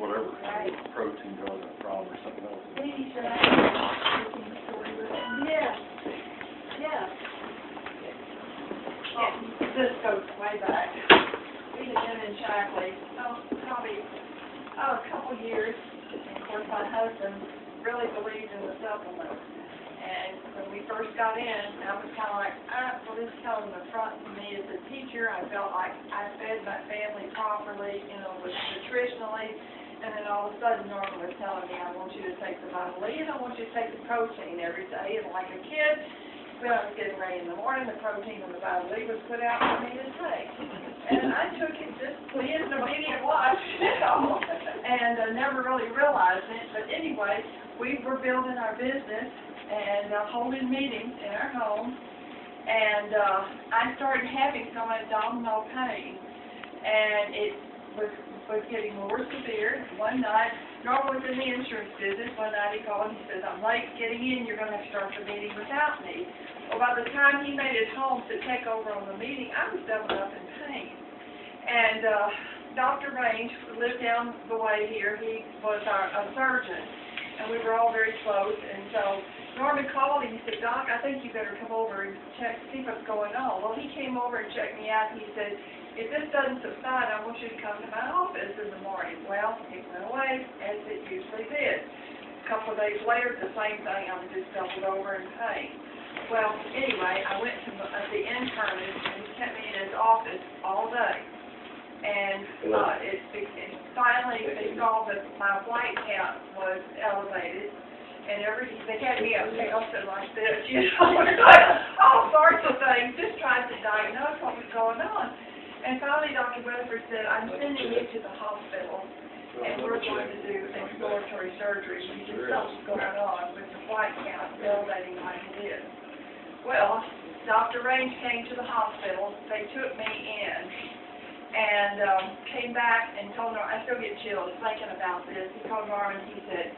whatever protein causing a problem or something else. Yes. Yes. Yeah, this goes way back. We had been in Shaklee, probably, a couple years. And of course, my husband really believed in the supplements. And when we first got in, I was kind of like, well, this is kind of the front for me as a teacher. I felt like I fed my family properly, nutritionally. And then all of a sudden, Norma was telling me, I want you to take the vitamin E and I want you to take the protein every day. And like a kid, when I was getting ready in the morning, the protein and the vitamin E was put out for me to take. And I took it just as an immediate watch, and never really realized it. But anyway, we were building our business and holding meetings in our home. And I started having some abdominal pain. And it was getting more severe. One night, Norma was in the insurance business. One night he called and he says, I'm late getting in. You're going to have to start the meeting without me. Well, by the time he made it home to take over on the meeting, I was doubling up in pain. And Dr. Range lived down the way here. He was a surgeon, and we were all very close. And so Norman called and he said, Doc, I think you better come over and see what's going on. Well, he came over and checked me out. He said, if this doesn't subside, I want you to come to my office in the morning. Well, it went away, as it usually did. A couple of days later, the same thing. I was just doubled over in pain. Well, anyway, I went to the internist, and he kept me in his office all day. And finally, they saw that my white count was elevated. And they had me up there like this, all sorts of things, just trying to diagnose what was going on. And finally, Dr. Weatherford said, I'm sending you to the hospital, and we're going to do exploratory surgery. Something's going on with the white count elevating like it is. Well, Dr. Range came to the hospital. They took me in and came back and told her, I still get chills thinking about this. He told Norman, he said,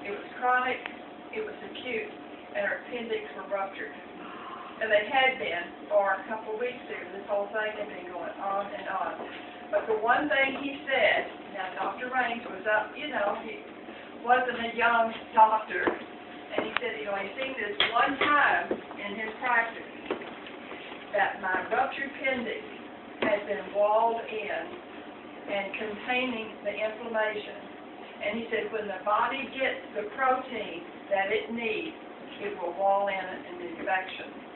it was chronic, it was acute, and her appendix were ruptured. And they had been for a couple of weeks there. This whole thing had been going on and on. But the one thing he said, now Dr. Raines was up, he wasn't a young doctor, and he said, he'd seen this one time in his practice that my ruptured appendix had been walled in and containing the inflammation. And he said, when the body gets the protein that it needs, it will wall in an infection.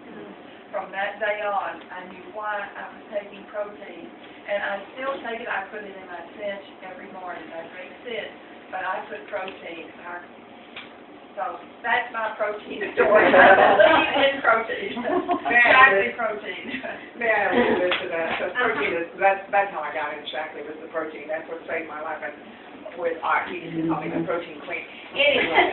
From that day on, I knew why I was taking protein. And I still take it. I put it in my cinch every morning. I drink cinch, but I put protein. So that's my protein story. I believe in protein. Shaklee protein. May I add a little bit to that? So protein that's how I got into Shaklee, was the protein. That's what saved my life. With art, he used to call me the protein queen. Anyway,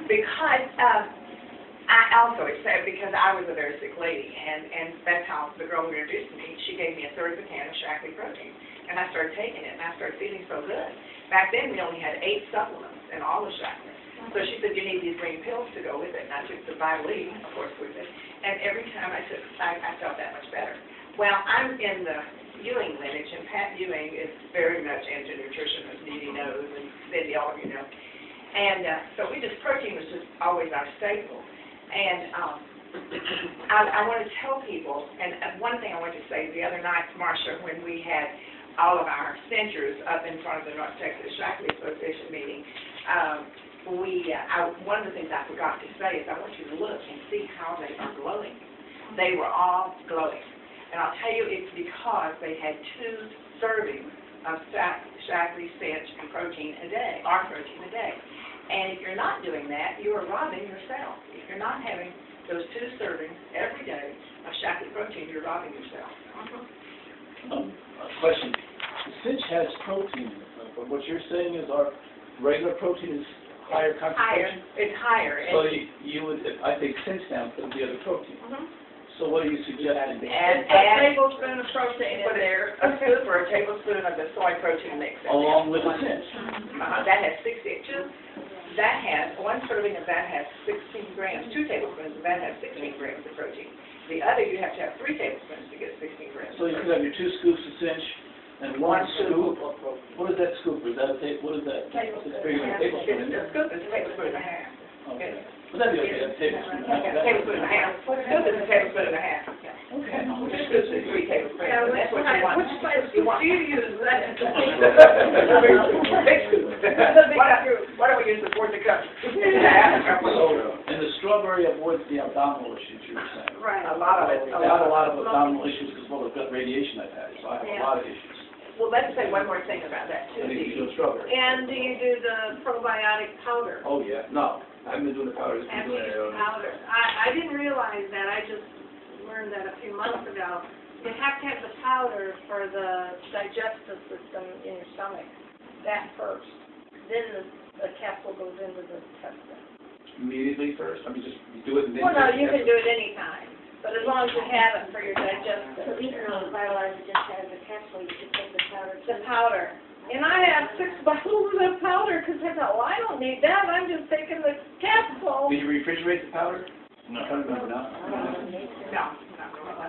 because I also accept, because I was a very sick lady, and that's how the girl who introduced me, she gave me a third of a can of Shaklee protein. And I started taking it, and I started feeling so good. Back then, we only had 8 supplements in all of Shaklee. So she said, you need these green pills to go with it. And I took the vitamin E, of course, with it. And every time I took it, I felt that much better. Well, I'm in the Ewing lineage, and Pat Ewing is very much into nutrition, as Dee Dee knows, and Cindy, all of you know. And so protein was just always our staple. And I want to tell people, and one thing I wanted to say, the other night, Marcia, when we had all of our centers up in front of the North Texas Shaklee Association meeting, one of the things I forgot to say is I want you to look and see how they are glowing. They were all glowing. And I'll tell you, it's because they had 2 servings of Shaklee, cinch, and protein a day, our protein a day. And if you're not doing that, you are robbing yourself. If you're not having those 2 servings every day of Shaklee protein, you're robbing yourself. A question. Cinch has protein, but what you're saying is our regular protein is higher concentration? It's higher. So you would, I think, cinch down for the other protein. So what are you suggesting? Add a tablespoon of protein in there, a scoop or a tablespoon of the soy protein mix. Along with the cinch. That has 6 inches. That has, 1 serving of that has 16 grams. 2 tablespoons of that has 16 grams of protein. The other, you have to have 3 tablespoons to get 16 grams. So you could have your 2 scoops of cinch And one scoop, what is that scoop? Is that a what is that? Tablespoon. It's bigger than a tablespoon, isn't The it? scoop is a tablespoon and a half. Okay. But that'd be okay, a tablespoon. Tablespoon and a half. Scoop is a tablespoon and a half. Okay. Scoop is 3 tablespoons. Yeah, And that's what you want. which size scoop do you use? Big scoop. Why don't we use the 4 cup? So, and the strawberry avoids the abdominal issues you were saying. Right. A lot of it. I have a lot of abdominal issues because of all the gut radiation I've had, so I have a Yeah. lot of issues. Well, let's say one more thing about that I too. need to do strawberry. And do you do the probiotic powder? Oh, yeah, no, I haven't been doing the powder, I've been doing it. Powder. I didn't realize that. I just learned that a few months ago. You have to have the powder for the digestive system in your stomach. That first. Then the capsule goes into the intestine. Immediately first, I mean, just do it and then. Well, no, you can do it anytime, but as long as you have it for your So digestive. even though Vitalizer just has a capsule, you can take the powder. The powder. And I have 6 bottles of powder because I thought, well, I don't need that. I'm just taking the capsule. Do you refrigerate the powder? No. I don't remember now. No.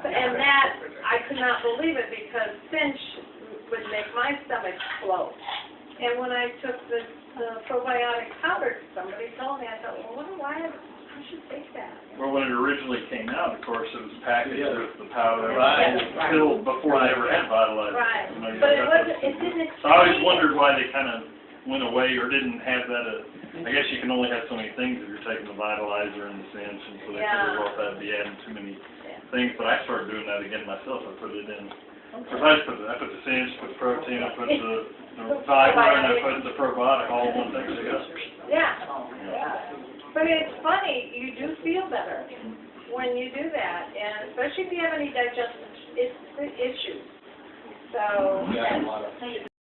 And that, I could not believe it because Finch would make my stomach float. And when I took the probiotic powder, somebody told me, I thought, well, why I should take that. Well, when it originally came out, of course, it was packaged with the powder. Right. Still before they ever had Vitalizer. Right. You know, you But it got wasn't, that- it didn't So I always explain wondered it. why they kind of went away or didn't have that. I guess you can only have so many things if you're taking the Vitalizer in the sense, and so they Yeah. figured, well, if that'd be adding too many things. But I started doing that again myself. I put it in. Of course, I put the cinch, put the protein, I put the fiber, and I put the probiotic all in one thing together. Yeah. But it's funny, you do feel better when you do that, and especially if you have any digestive issues. So. Yeah, a lot of.